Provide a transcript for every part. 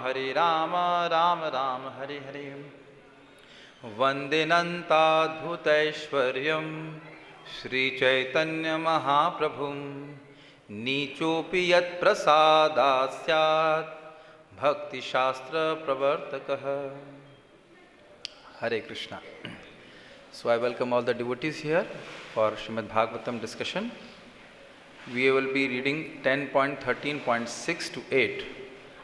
हरे राम राम राम हरे हरे। वंदेनन्ताद्भुतैश्वर्यं श्रीचैतन्यमहाप्रभुं नीचोऽपि यत्प्रसादात् स्यात् भक्तिशास्त्रप्रवर्तकः। Hare Krishna. So I welcome all the devotees here for Srimad Bhagavatam discussion. We will be reading 10.13.6 to 8.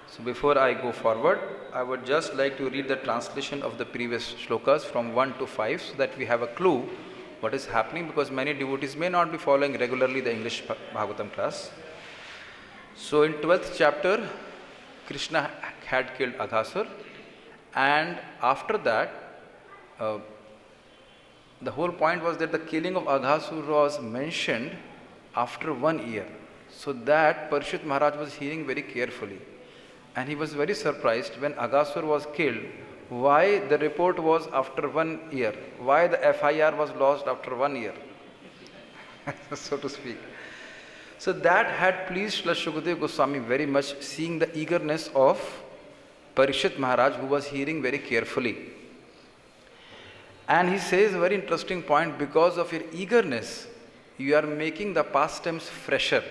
So before I go forward, I would just like to read the translation of the previous shlokas from 1 to 5 so that we have a clue what is happening, because many devotees may not be following regularly the English Bhagavatam class. So in 12th chapter, Krishna had killed Aghasur, and after that, the whole point was that the killing of Aghasur was mentioned after 1 year. So that Parishit Maharaj was hearing very carefully. And he was very surprised when Aghasur was killed, why the report was after 1 year, why the FIR was lodged after 1 year, so to speak. So that had pleased Srila Shukadeva Goswami very much, seeing the eagerness of Parishit Maharaj, who was hearing very carefully. And he says a very interesting point: because of your eagerness, you are making the pastimes fresher,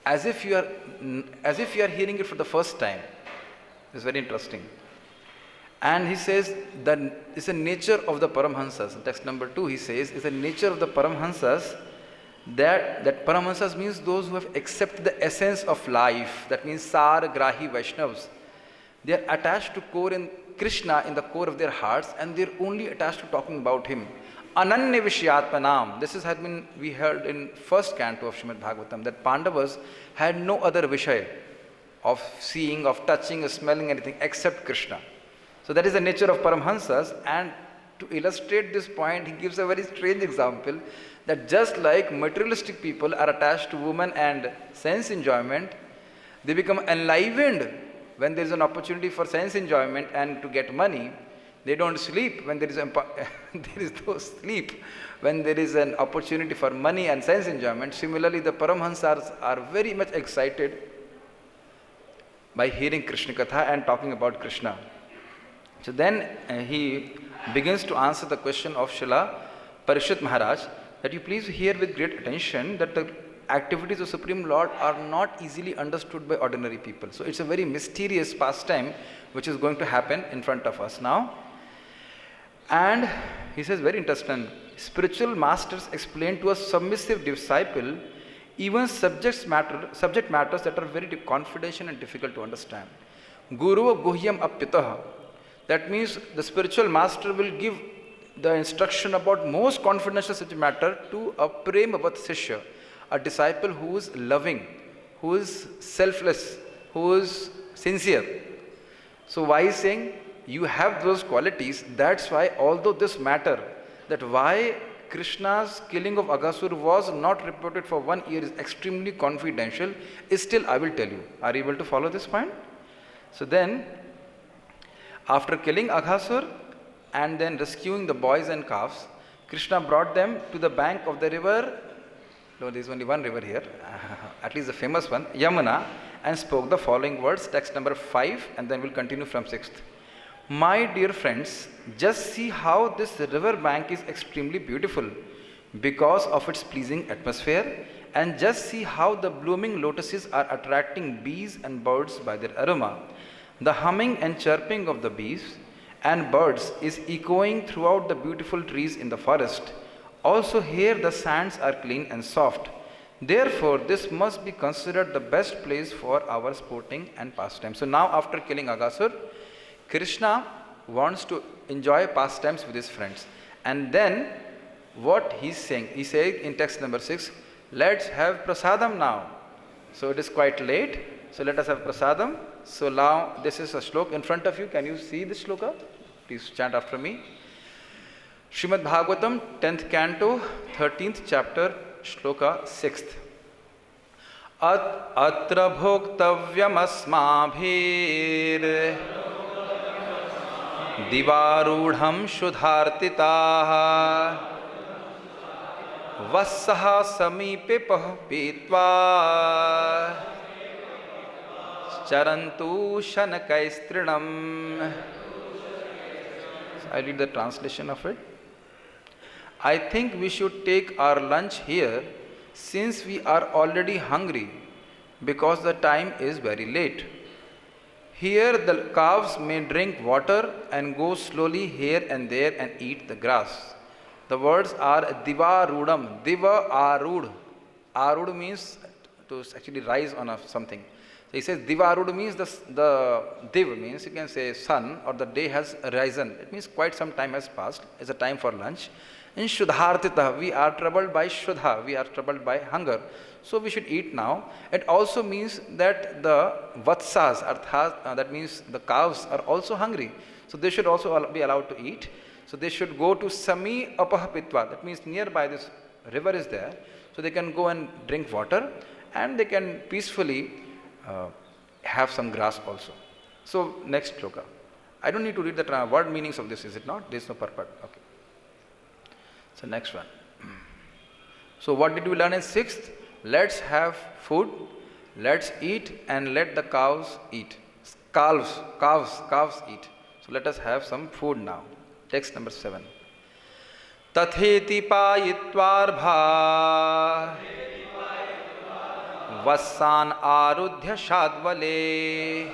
as if you are hearing it for the first time. It's very interesting. And he says that it's the nature of the Paramhansas. In text number 2, he says it's the nature of the Paramhansas that Paramhansas means those who have accepted the essence of life. That means Sar Grahi Vaishnavas. They are attached to core in Krishna in the core of their hearts, and they are only attached to talking about him. Ananya Vishayatmanam. This has been we heard in first canto of Srimad Bhagavatam, that Pandavas had no other Vishaya of seeing, of touching, of smelling anything except Krishna. So that is the nature of Paramhansas. And to illustrate this point, he gives a very strange example, that just like materialistic people are attached to women and sense enjoyment, they become enlivened when there is an opportunity for sense enjoyment and to get money. They don't sleep when there is no sleep when there is an opportunity for money and sense enjoyment. Similarly, the Paramhansas are very much excited by hearing Krishna Katha and talking about Krishna. So then he begins to answer the question of Srila Parishit Maharaj, that you please hear with great attention that the activities of Supreme Lord are not easily understood by ordinary people. So it's a very mysterious pastime which is going to happen in front of us now. And he says, very interesting, spiritual masters explain to a submissive disciple even subject matters that are very confidential and difficult to understand. Guru guhyam apyatah. That means the spiritual master will give the instruction about most confidential subject matter to a premavat sishya, a disciple who is loving, who is selfless, who is sincere. So why is saying you have those qualities? That's why, although this matter, that why Krishna's killing of Aghasur was not reported for 1 year is extremely confidential, is still I will tell you. Are you able to follow this point? So then, after killing Aghasur and then rescuing the boys and calves, Krishna brought them to the bank of the river. No, there is only one river here, at least the famous one, Yamuna, and spoke the following words, text number 5, and then we'll continue from 6th. My dear friends, just see how this river bank is extremely beautiful because of its pleasing atmosphere, and just see how the blooming lotuses are attracting bees and birds by their aroma. The humming and chirping of the bees and birds is echoing throughout the beautiful trees in the forest. Also here the sands are clean and soft. Therefore, this must be considered the best place for our sporting and pastime. So now, after killing Aghasur, Krishna wants to enjoy pastimes with his friends. And then what he's saying, he says in text number 6, let's have prasadam now. So it is quite late, so let us have prasadam. So now this is a shloka in front of you. Can you see this shloka? Please chant after me. Srimad Bhagavatam, 10th canto, 13th chapter, shloka 6th. Atra bhoktavyam asmabhir divarudham shudhartitaha vassaha samipe pitva charantu shanakaistrinam. I'll read the translation of it. I think we should take our lunch here since we are already hungry because the time is very late. Here the calves may drink water and go slowly here and there and eat the grass. The words are divarudam, diva arud. Arud means to actually rise on something. So he says divarud means the div means you can say sun or the day has risen. It means quite some time has passed. It's a time for lunch. In Shuddhartita, we are troubled by Shuddha, we are troubled by hunger. So we should eat now. It also means that the Vatsas, that means the calves are also hungry. So they should also be allowed to eat. So they should go to Sami Apahapitva, that means nearby this river is there. So they can go and drink water and they can peacefully have some grass also. So next shloka. I don't need to read the word meanings of this, is it not? There is no purport. Okay. So next one. So what did we learn in 6th? Let's have food, let's eat and let the cows eat. Calves eat. So let us have some food now. Text number 7. Tatheti payitvarbha vassan arudhya shadvale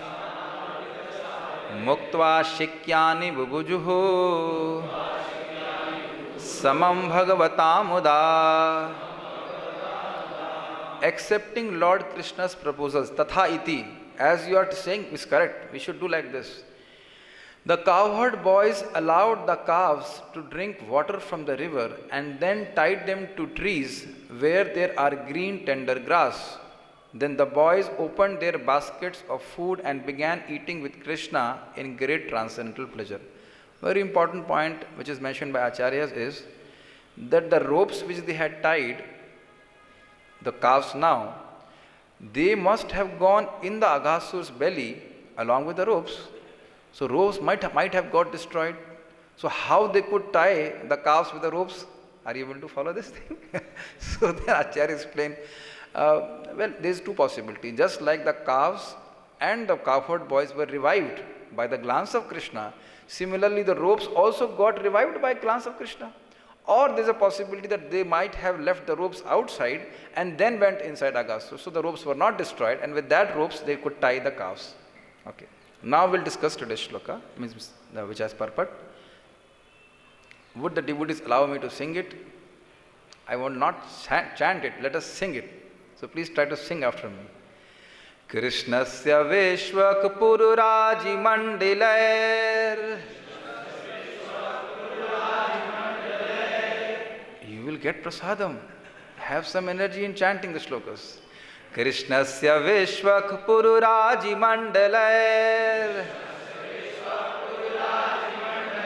muktva shikyani bubujuhu samam bhagavatamuda. Accepting Lord Krishna's proposals, tatha iti, as you are saying is correct, we should do like this. The cowherd boys allowed the calves to drink water from the river and then tied them to trees where there are green tender grass. Then the boys opened their baskets of food and began eating with Krishna in great transcendental pleasure. Very important point which is mentioned by Acharyas is that the ropes which they had tied the calves now, they must have gone in the Agasur's belly along with the ropes. So ropes might have got destroyed. So how they could tie the calves with the ropes? Are you able to follow this thing? So then Acharya explained, well, there is two possibilities. Just like the calves and the cowherd boys were revived by the glance of Krishna, similarly the ropes also got revived by glance of Krishna. Or there is a possibility that they might have left the ropes outside and then went inside Agasur. So the ropes were not destroyed, and with that ropes they could tie the calves. Okay. Now we'll discuss today's shloka, which has purport. Would the devotees allow me to sing it? I will not chant it, let us sing it. So please try to sing after me. Krishnasya Veshvak Pururaji Mandilair. You will get prasadam. Have some energy in chanting the shlokas. Krishnasya Veshvak Pururaji Mandalair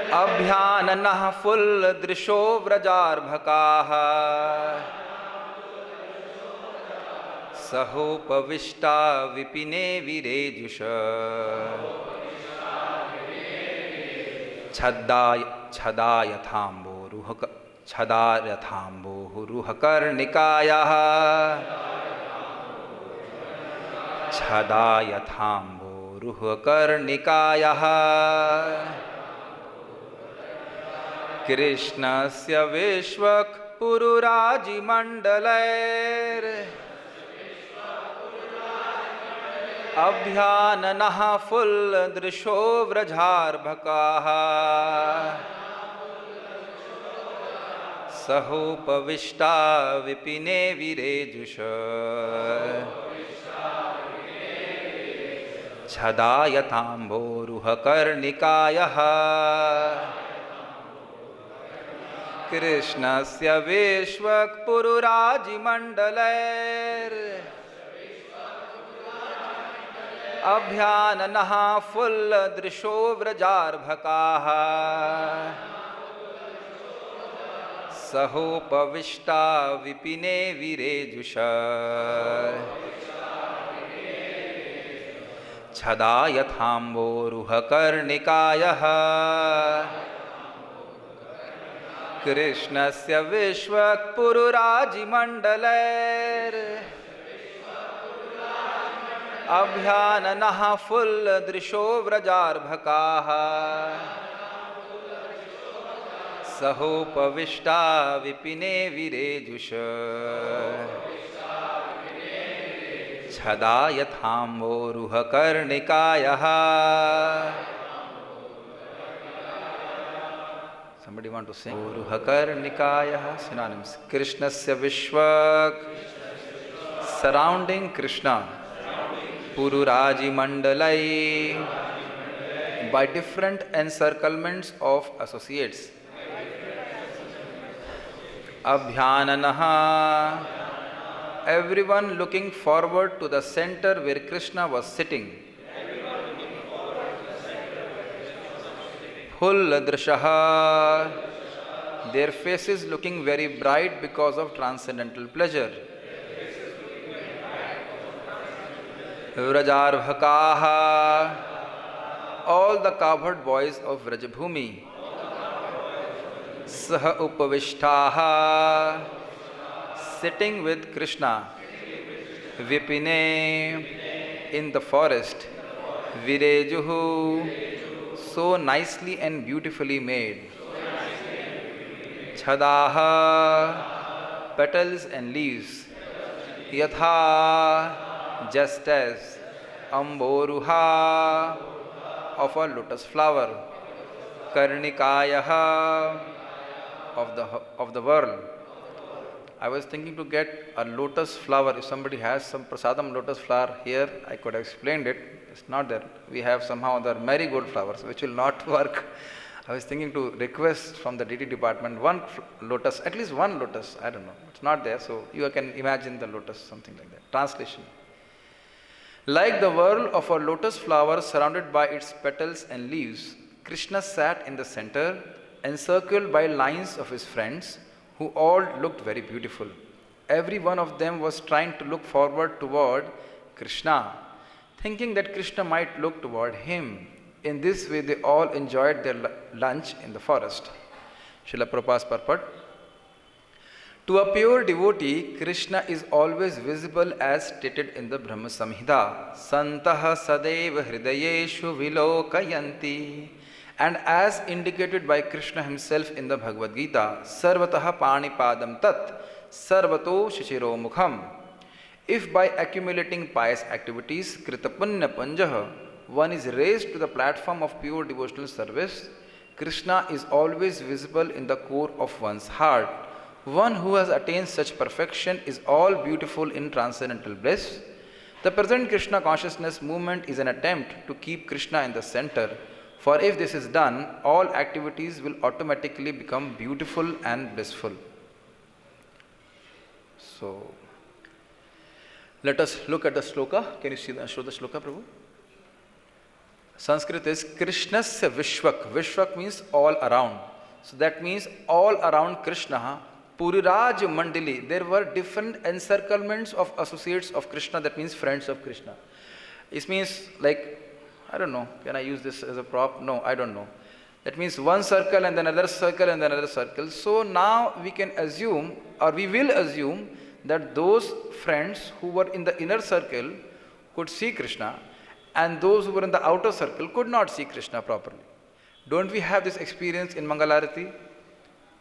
Abhyananah Full Drisho Vrajar Bhakaha Sahopavishta Vipine Virejusha Chadayathambo Ruhakarnikaya Chadayathambo Ruhakarnikaya Krishnasya Veshvak Pururaji Mandalair Abhyananah Full Drisho Vrajar Bhakaha Sahopavishta Vipine Virejusha Chadayatambo Ruhakarnikayaha Krishnasya Veshvak Pururaji Mandalair Abhyananah Full Drisho Vrajar Bhakaha Sahopavishta Vipine Virejusha Chadayathambo Ruhakarnikayaha Krishnasya Veshvak Pururaji Mandalair अभ्याननः फुल्लदृशो व्रजार्भकाः सहोपविष्टा विपिने विरेजुष छदा यथाम्बोरुहकर्णिकायः. Somebody want to sing? Oruhakarnikayah. Synonyms. Krishnasya Vishwak. Surrounding Krishna. Pururaji Mandalai. By different encirclements of associates. Abhyananaha. Everyone looking forward to the center where Krishna was sitting. Phulladrishaha. Their faces looking very bright because of transcendental pleasure. Vrajarvhakaha. All the cowherd boys of Vrajabhumi. Saha upavishtaha. Sitting with Krishna. Vipine. In the forest. Virejuhu. So nicely and beautifully made. Chadaha. Petals and leaves. Yatha. Just as. Amboruha. Of a lotus flower. Karnikayaha. Of the world. I was thinking to get a lotus flower. If somebody has some prasadam lotus flower here, I could have explained it. It's not there. We have somehow the marigold flowers, which will not work. I was thinking to request from the DT department one lotus, at least one lotus. I don't know. It's not there, so you can imagine the lotus, something like that. Translation. Like the whirl of a lotus flower surrounded by its petals and leaves, Krishna sat in the center, encircled by lines of his friends, who all looked very beautiful. Every one of them was trying to look forward toward Krishna, thinking that Krishna might look toward him. In this way, they all enjoyed their lunch in the forest. Srila Prabhupada's purport. To a pure devotee, Krishna is always visible as stated in the Brahma Samhita. Santaha sadeva hridayeshu vilokayanti. And as indicated by Krishna himself in the Bhagavad Gita, Sarvataha panipadam tat, sarvato shishiro mukham. If by accumulating pious activities, kritapunya panjaha, one is raised to the platform of pure devotional service, Krishna is always visible in the core of one's heart. One who has attained such perfection is all beautiful in transcendental bliss. The present Krishna consciousness movement is an attempt to keep Krishna in the center. For if this is done, all activities will automatically become beautiful and blissful. So, let us look at the sloka. Can you show the sloka, Prabhu? Sanskrit is Krishnasya Vishwak. Vishwak means all around. So that means all around Krishna, Puriraj Mandali. There were different encirclements of associates of Krishna, that means friends of Krishna. It means like, I don't know, can I use this as a prop? No, I don't know. That means one circle and then another circle and then another circle. So now we can assume, or we will assume, that those friends who were in the inner circle could see Krishna, and those who were in the outer circle could not see Krishna properly. Don't we have this experience in Mangalarati?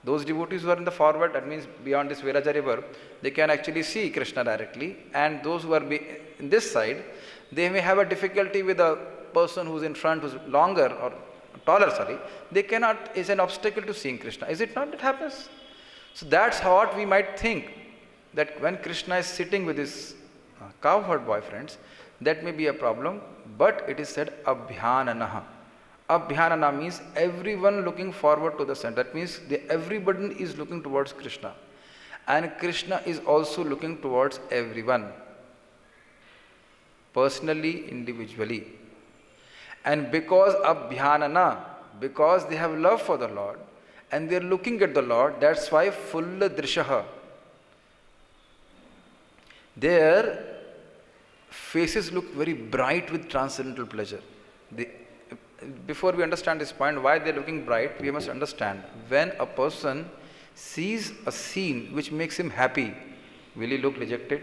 Those devotees who are in the forward, that means beyond this Viraja river, they can actually see Krishna directly, and those who are in this side, they may have a difficulty with a person who's in front, who's longer or taller, they cannot, is an obstacle to seeing Krishna. Is it not that happens? So that's what we might think, that when Krishna is sitting with his cowherd boyfriends, that may be a problem, but it is said abhyananaha. Abhyanana means everyone looking forward to the center. That means everybody is looking towards Krishna. And Krishna is also looking towards everyone. Personally, individually. And because abhyanana, because they have love for the Lord, and they are looking at the Lord, that's why fulla drishaha. Their faces look very bright with transcendental pleasure. Before we understand this point, why they are looking bright, we must understand. When a person sees a scene which makes him happy, will he look dejected?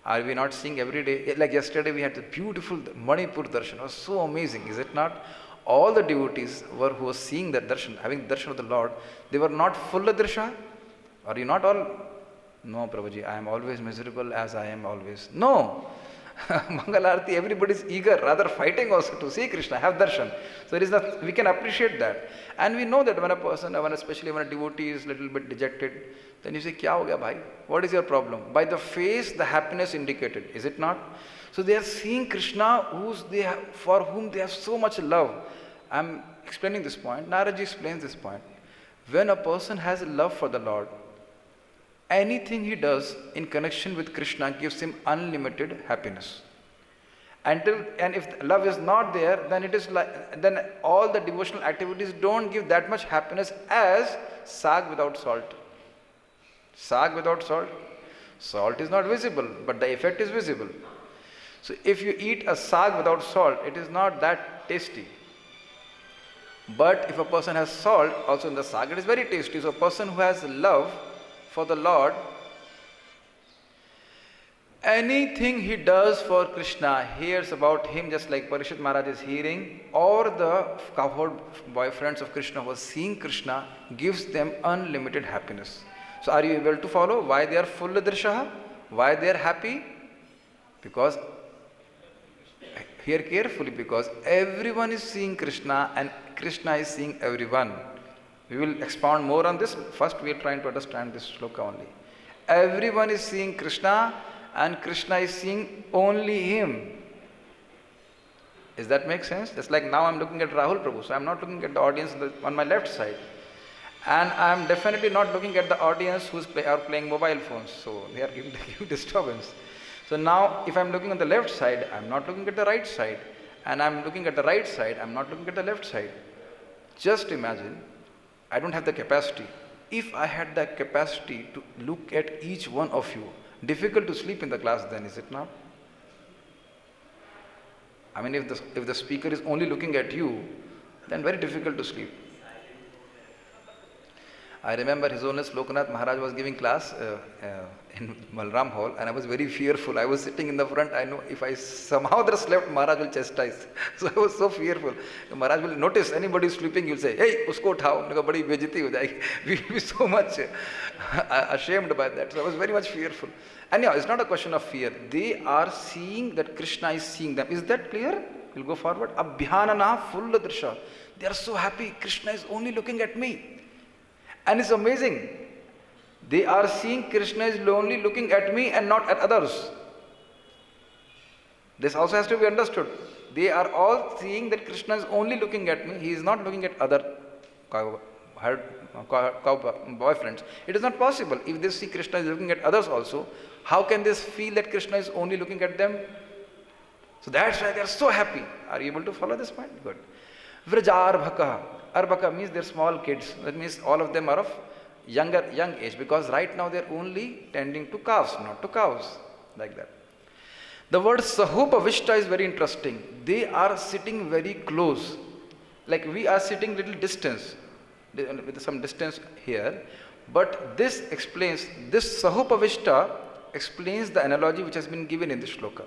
Are we not seeing every day? Like yesterday we had the beautiful Manipur darshan. It was so amazing, is it not? All the devotees who were seeing that darshan, having darshan of the Lord, they were not full darsha. Are you not all? No, Prabhuji, I am always miserable as I am always. No. Mangalarti, everybody is eager, rather fighting also to see Krishna, have darshan. So it is not, we can appreciate that. And we know that when a person, especially when a devotee is a little bit dejected, then you say, Kya ho gaya bhai? What is your problem? By the face, the happiness indicated, is it not? So they are seeing Krishna for whom they have so much love. I am explaining this point. Naraji explains this point. When a person has love for the Lord, anything he does in connection with Krishna gives him unlimited happiness. And if love is not there, then all the devotional activities don't give that much happiness as sag without salt. Sag without salt. Salt is not visible, but the effect is visible. So if you eat a sag without salt, it is not that tasty. But if a person has salt, also in the sag, it is very tasty. So a person who has love for the Lord, anything he does for Krishna, hears about him just like Parishit Maharaj is hearing, or the cowherd boyfriends of Krishna who are seeing Krishna, gives them unlimited happiness. So are you able to follow why they are full darsha? Why they are happy? Because, hear carefully, because everyone is seeing Krishna and Krishna is seeing everyone. We will expound more on this. First we are trying to understand this shloka only. Everyone is seeing Krishna and Krishna is seeing only him. Does that make sense? Just like now I am looking at Rahul Prabhu, so I am not looking at the audience on my left side. And I am definitely not looking at the audience who are playing mobile phones, so they are giving disturbance. So now if I am looking on the left side, I am not looking at the right side. And I am looking at the right side, I am not looking at the left side. Just imagine, I don't have the capacity. If I had the capacity to look at each one of you, difficult to sleep in the class then, is it not? I mean, if the speaker is only looking at you, then very difficult to sleep. I remember His Holiness Lokanath Maharaj was giving class in Malram Hall, and I was very fearful. I was sitting in the front. I know if I somehow slept, Maharaj will chastise. So I was so fearful. Maharaj will notice anybody sleeping, he'll say, "Hey, usko uthao." Badi bejati ho jayegi. We will be so much ashamed by that. So I was very much fearful. Anyhow, it's not a question of fear. They are seeing that Krishna is seeing them. Is that clear? We'll go forward. Abhyanana full drisha. They are so happy. Krishna is only looking at me. And it's amazing. They are seeing Krishna is only looking at me and not at others. This also has to be understood. They are all seeing that Krishna is only looking at me. He is not looking at other boyfriends. It is not possible. If they see Krishna is looking at others also, how can they feel that Krishna is only looking at them? So that's why they are so happy. Are you able to follow this point? Good. Vrajarbhaka. Arbhaka means they're small kids. That means all of them are of young age, because right now they're only tending to calves, not to cows. Like that. The word Sahupavishta is very interesting. They are sitting very close. Like we are sitting little distance, with some distance here. But this Sahupavishta explains the analogy which has been given in this shloka.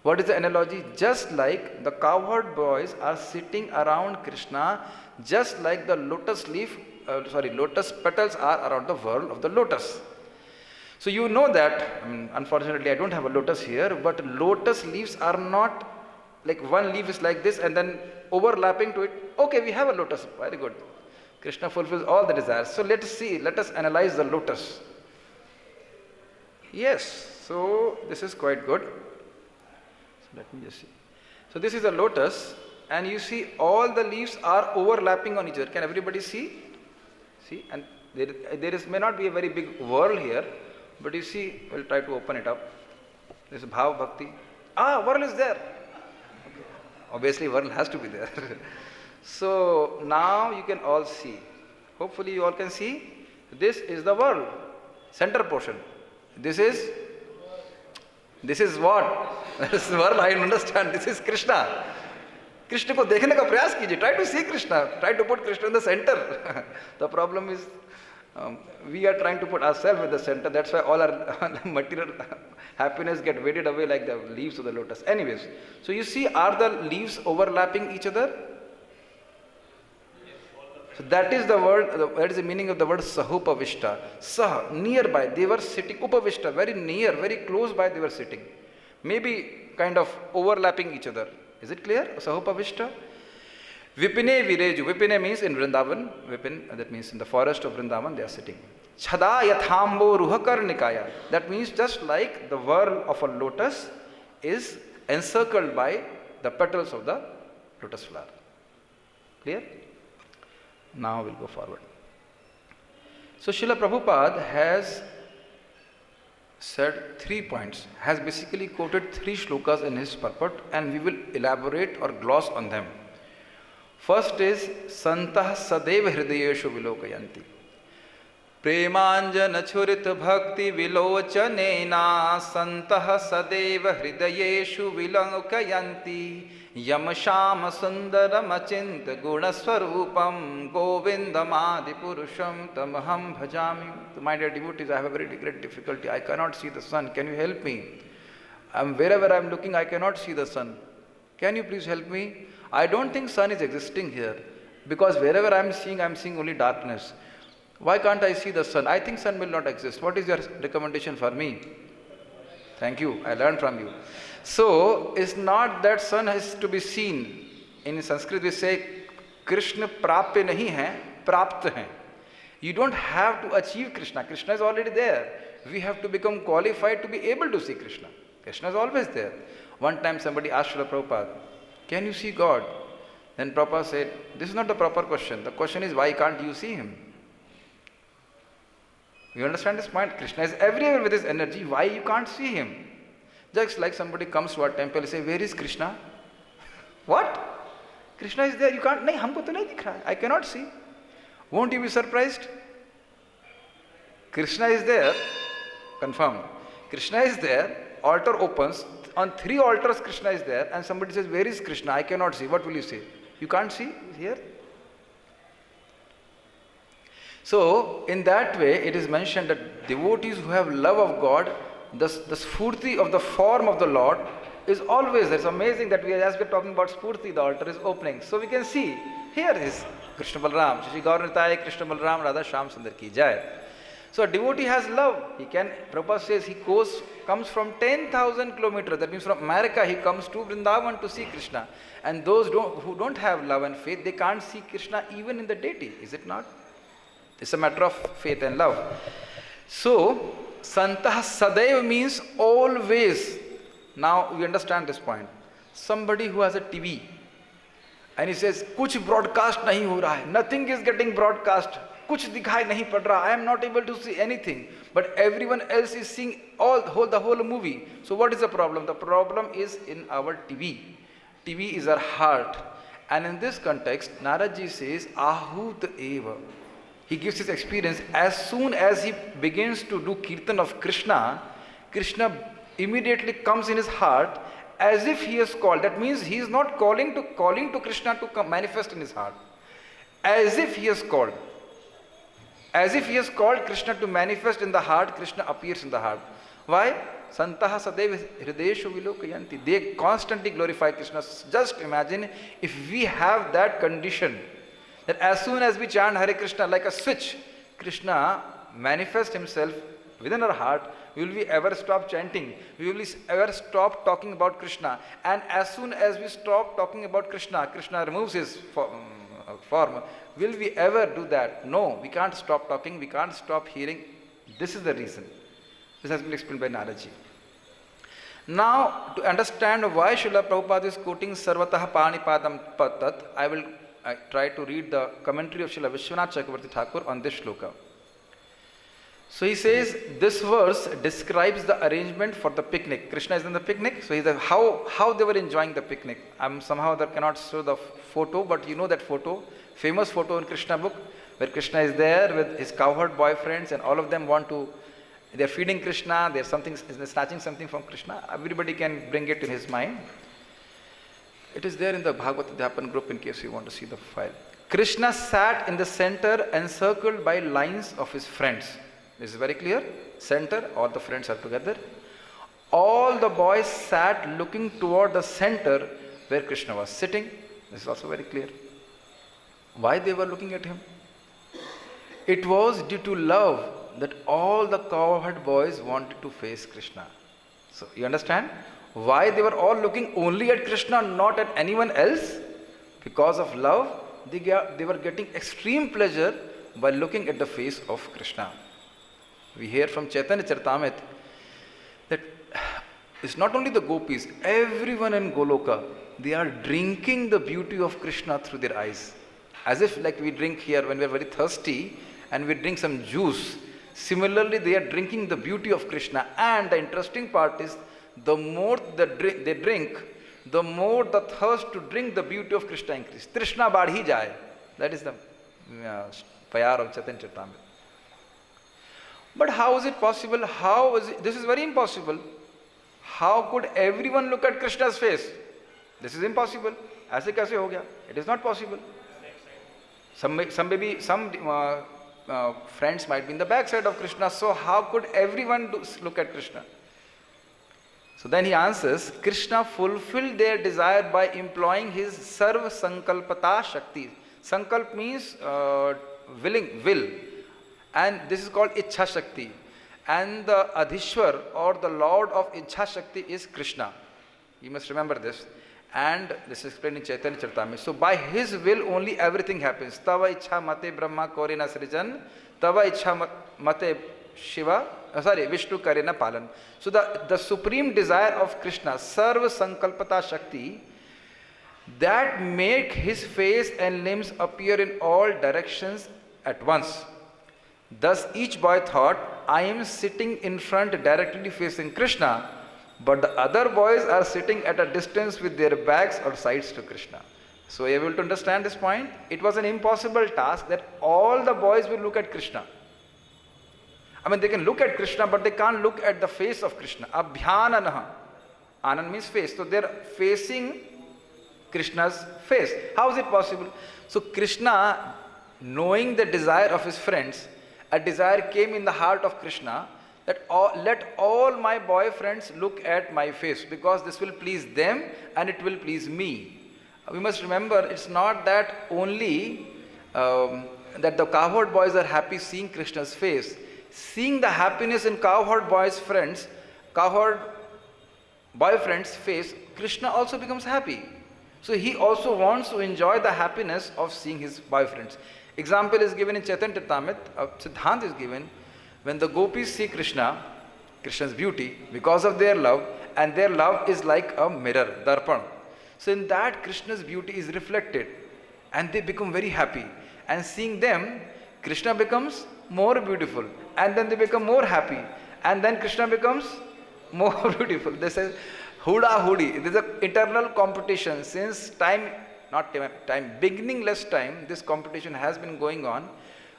What is the analogy? Just like the cowherd boys are sitting around Krishna, just like the lotus petals are around the whirl of the lotus. So you know that, unfortunately I don't have a lotus here, but lotus leaves are not like one leaf is like this and then overlapping to it. Okay, we have a lotus, very good. Krishna fulfills all the desires. So let us analyze the lotus. Yes, so this is quite good. So let me just see. So this is a lotus, and you see all the leaves are overlapping on each other. Can everybody see? See, and there may not be a very big whirl here, but you see, we'll try to open it up. This is Bhav Bhakti. Whirl is there. Okay. Obviously, whirl has to be there. So now you can all see. Hopefully you all can see. This is the whirl, center portion. This is what? This is whirl, I understand. This is Krishna. Krishna ko dekhne ka prayas kijiye. Try to see Krishna. Try to put Krishna in the center. The problem is, We are trying to put ourselves at the center. That's why all our material happiness get waded away like the leaves of the lotus. Anyways, so you see, are the leaves overlapping each other? So that is the word, that is the meaning of the word sahupavishta. Sah, nearby, they were sitting, upavishta, very near, very close by they were sitting. Maybe kind of overlapping each other. Is it clear? Sahupavishta. Vipine vireju. Vipine means in Vrindavan. Vipin, that means in the forest of Vrindavan they are sitting. Chhada yathambo ruhakarnikaya. That means just like the whirl of a lotus is encircled by the petals of the lotus flower. Clear? Now we'll go forward. So Srila Prabhupada has said 3 points, has basically quoted 3 shlokas in his purport, and we will elaborate or gloss on them. First is Santah Sadeva Hridayeshu Vilokayanti. Premanjana Churit Bhakti Vilochanena Santah Sadeva Hridayeshu Vilokayanti Yamashama Sundaram Achinta Gunaswarupam Govindamadi Purusham Tamaham Bhajami. So my dear devotees, I have a very great difficulty. I cannot see the sun. Can you help me? Wherever I am looking, I cannot see the sun. Can you please help me? I don't think sun is existing here, because wherever I am seeing only darkness. Why can't I see the sun? I think sun will not exist. What is your recommendation for me? Thank you. I learned from you. So, it's not that sun has to be seen. In Sanskrit we say, Krishna prapya nahi hai, prapt hai. You don't have to achieve Krishna. Krishna is already there. We have to become qualified to be able to see Krishna. Krishna is always there. One time somebody asked Srila Prabhupada, can you see God? Then Prabhupada said, this is not the proper question. The question is, why can't you see Him? You understand this point? Krishna is everywhere with His energy. Why you can't see Him? Just like somebody comes to our temple and say, where is Krishna? What? Krishna is there. You can't. Nahi, humko to nahi dikh raha hai. I cannot see. Won't you be surprised? Krishna is there. Confirmed. Krishna is there. Altar opens. On 3 altars Krishna is there, and somebody says, where is Krishna? I cannot see. What will you say? You can't see? He's here. So, in that way, it is mentioned that devotees who have love of God, the spurti of the form of the Lord is always there. It's amazing that as we're talking about spurti, the altar is opening. So we can see, here is Krishna Balram, Shri Gaur Nitai, Krishna Balram, Radha Shyam Sundar ki jai. So a devotee has love. He can, Prabhupada says, he comes from 10,000 kilometers. That means from America he comes to Vrindavan to see Krishna. And those who don't have love and faith, they can't see Krishna even in the deity. Is it not? It's a matter of faith and love. So, Santah Sadaiv means always. Now you understand this point. Somebody who has a TV and he says, Kuch broadcast nahi ho raha hai. Nothing is getting broadcast. Kuch dikhai nahi pad raha. I am not able to see anything. But everyone else is seeing the whole movie. So what is the problem? The problem is in our TV. TV is our heart. And in this context, Naradji says, Ahut eva. He gives his experience. As soon as he begins to do kirtan of Krishna, Krishna immediately comes in his heart as if he is called. That means he is not calling to Krishna to come manifest in his heart. As if he is called. As if he has called Krishna to manifest in the heart, Krishna appears in the heart. Why? Santaha Sadeva Hridayeshu Vilokayanti. They constantly glorify Krishna. Just imagine if we have that condition, that as soon as we chant Hare Krishna like a switch, Krishna manifests himself within our heart. Will we ever stop chanting? Will we ever stop talking about Krishna? And as soon as we stop talking about Krishna, Krishna removes his form. Will we ever do that? No, we can't stop talking, we can't stop hearing. This is the reason. This has been explained by Naradji. Now, to understand why Srila Prabhupada is quoting Sarvatah Panipadam Patat, I will try to read the commentary of Srila Vishwanath Chakravarti Thakur on this shloka. So he says, this verse describes the arrangement for the picnic. Krishna is in the picnic, so he says how they were enjoying the picnic. Somehow that cannot show the photo, but you know that photo, famous photo in Krishna book, where Krishna is there with his cowherd boyfriends, and all of them they're feeding Krishna, they're snatching something from Krishna. Everybody can bring it in his mind. It is there in the Bhagavad Adhyapan group in case you want to see the file. Krishna sat in the center encircled by lines of his friends. This is very clear. Center, all the friends are together. All the boys sat looking toward the center where Krishna was sitting. This is also very clear. Why they were looking at him? It was due to love that all the cowherd boys wanted to face Krishna. So you understand why they were all looking only at Krishna, not at anyone else? Because of love, they were getting extreme pleasure by looking at the face of Krishna. We hear from Chaitanya Charitamrita that it's not only the gopis, everyone in Goloka, they are drinking the beauty of Krishna through their eyes. As if like we drink here when we are very thirsty and we drink some juice. Similarly, they are drinking the beauty of Krishna. And the interesting part is, the more they drink, the more the thirst to drink the beauty of Krishna increases. Trishna badhi jaye. That is the payar of Chaitanya Charitamrita. But how is it possible? This is very impossible. How could everyone look at Krishna's face? This is impossible. ऐसे कैसे हो गया? It is not possible. Some friends might be in the backside of Krishna. So how could everyone look at Krishna? So then he answers, Krishna fulfilled their desire by employing his Sarva Sankalpata Shakti. Sankalp means will. And this is called Ichha Shakti. And the Adhishwar or the Lord of Ichha Shakti is Krishna. You must remember this. And this is explained in Chaitanya Charitamrita. So by his will only everything happens. Tava Ichha Mate Brahma Korena Srijan. Tava Ichha Mate Vishnu Karena Palan. So the supreme desire of Krishna, Sarva Sankalpata Shakti, that make his face and limbs appear in all directions at once. Thus each boy thought, I am sitting in front directly facing Krishna, but the other boys are sitting at a distance with their backs or sides to Krishna. So are you able to understand this point? It was an impossible task that all the boys will look at Krishna. I mean, they can look at Krishna, but they can't look at the face of Krishna. Abhyananaha. Anand means face. So they're facing Krishna's face. How is it possible? So Krishna, knowing the desire of his friends, a desire came in the heart of Krishna that let all my boyfriends look at my face, because this will please them and it will please me. We must remember, it's not that only that the cowherd boys are happy seeing Krishna's face. Seeing the happiness in cowherd boyfriend's face, Krishna also becomes happy. So he also wants to enjoy the happiness of seeing his boyfriends. Example is given in Chaitanya Charitamrita. Siddhant is given. When the gopis see Krishna's beauty, because of their love, and their love is like a mirror, darpan. So in that, Krishna's beauty is reflected, and they become very happy. And seeing them, Krishna becomes more beautiful, and then they become more happy, and then Krishna becomes more beautiful. This is huda hudi. This is an eternal competition since beginningless time. This competition has been going on,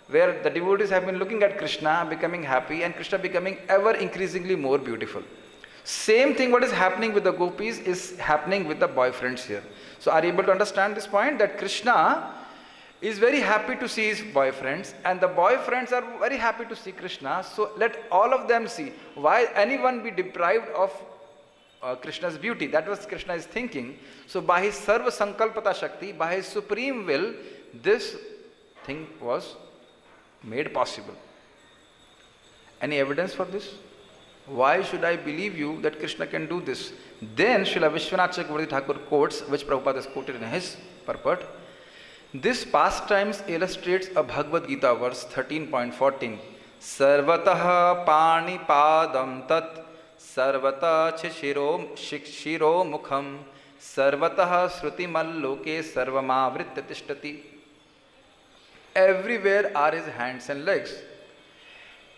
where the devotees have been looking at Krishna, becoming happy, and Krishna becoming ever increasingly more beautiful. Same thing what is happening with the gopis is happening with the boyfriends here. So are you able to understand this point, that Krishna is very happy to see his boyfriends, and the boyfriends are very happy to see Krishna. So let all of them see. Why anyone be deprived of Krishna's beauty? That was Krishna is thinking. So by his Sarva Sankalpata Shakti, by his supreme will, this thing was made possible. Any evidence for this? Why should I believe you that Krishna can do this? Then Srila Vishwanath Chakravarti Thakur quotes, which Prabhupada has quoted in his purport. This pastimes illustrates a Bhagavad Gita verse 13.14. Sarvatah pani padam tat sarvatah shiro mukham sarvatah shruti malloke sarvamavritya tishtati. Everywhere are his hands and legs,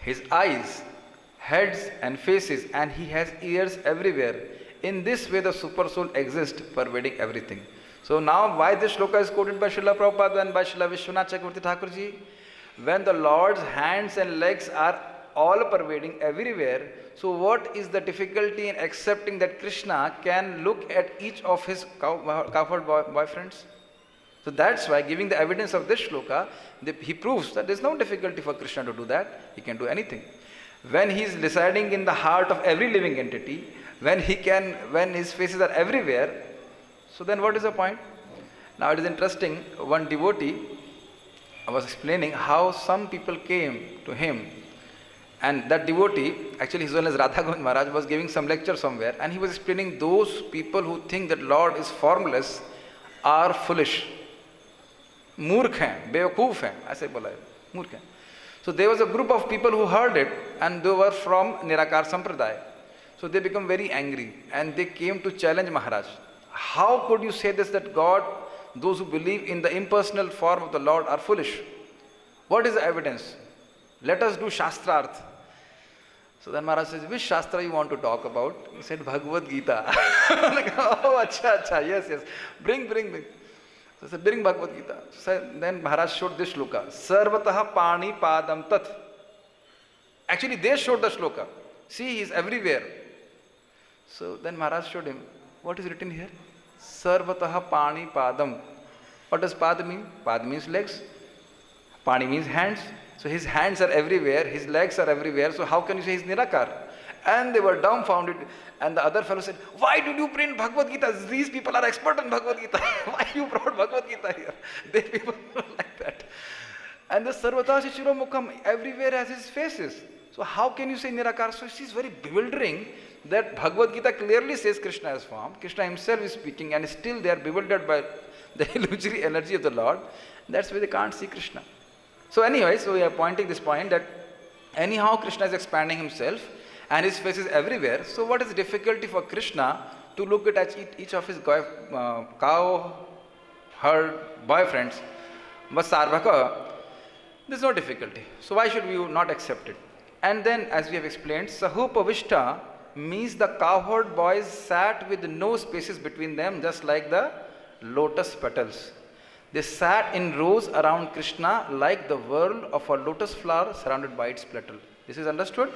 his eyes, heads and faces, and he has ears everywhere. In this way the super soul exists, pervading everything. So now why this shloka is quoted by Srila Prabhupada and by Srila Vishwanath Chakravarti Thakurji? When the Lord's hands and legs are all pervading everywhere, so what is the difficulty in accepting that Krishna can look at each of his cowherd boyfriends? So that's why, giving the evidence of this shloka, he proves that there's no difficulty for Krishna to do that. He can do anything. When he is residing in the heart of every living entity, when his faces are everywhere, so then what is the point? Now it is interesting, one devotee was explaining how some people came to him, and that devotee, actually his name is Radha Govind Maharaj, was giving some lecture somewhere, and he was explaining those people who think that Lord is formless are foolish. मूर्ख हैं, बेवकूफ हैं, ऐसे बोला है, मूर्ख हैं. So there was a group of people who heard it, and they were from Nirakar Sampradaya. So they become very angry, and they came to challenge Maharaj. How could you say this, that God, those who believe in the impersonal form of the Lord are foolish? What is the evidence? Let us do Shastrarth. So then Maharaj says, which Shastra you want to talk about? He said, Bhagavad Gita. Like, oh, acha, yes. Bring. So I said, bring Bhagavad Gita. So then Maharaj showed this shloka. Sarvataha pani padam tat. Actually, they showed the shloka. See, he is everywhere. So then Maharaj showed him, what is written here? Sarvataha pani padam. What does pad mean? Pad means legs. Pani means hands. So his hands are everywhere, his legs are everywhere. So how can you say he's Nirakar? And they were dumbfounded. And the other fellow said, why did you print Bhagavad Gita? These people are expert in Bhagavad Gita. Why you brought Bhagavad Gita here? They people like that. And the Sarvata Shichiro Mukham everywhere has his faces. So how can you say Nirakar? So it is very bewildering that Bhagavad Gita clearly says Krishna is form. Krishna himself is speaking, and still they are bewildered by the illusory energy of the Lord. That's why they can't see Krishna. So anyway, so we are pointing this point that anyhow Krishna is expanding himself and his face is everywhere. So what is the difficulty for Krishna to look at each of his cow herd boyfriends? But Sarvaka, there is no difficulty. So why should we not accept it? And then, as we have explained, Sahupavishta means the cow herd boys sat with no spaces between them, just like the lotus petals. They sat in rows around Krishna like the whirl of a lotus flower surrounded by its petal. This is understood?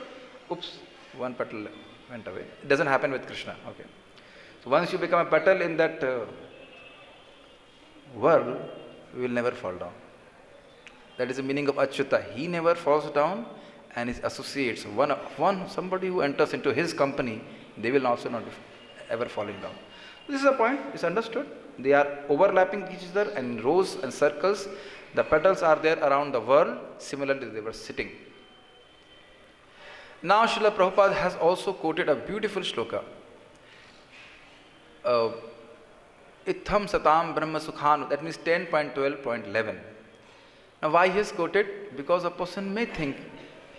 Oops, one petal went away. It doesn't happen with Krishna. Okay. So once you become a petal in that whirl, you will never fall down. That is the meaning of Achyuta. He never falls down, and his associates, somebody who enters into his company, they will also not be ever falling down. This is the point. It's understood. They are overlapping each other in rows and circles. The petals are there around the world. Similarly, they were sitting. Now, Srila Prabhupada has also quoted a beautiful shloka. Itham satam brahma sukhanu. That means 10.12.11. Now, why he has quoted? Because a person may think,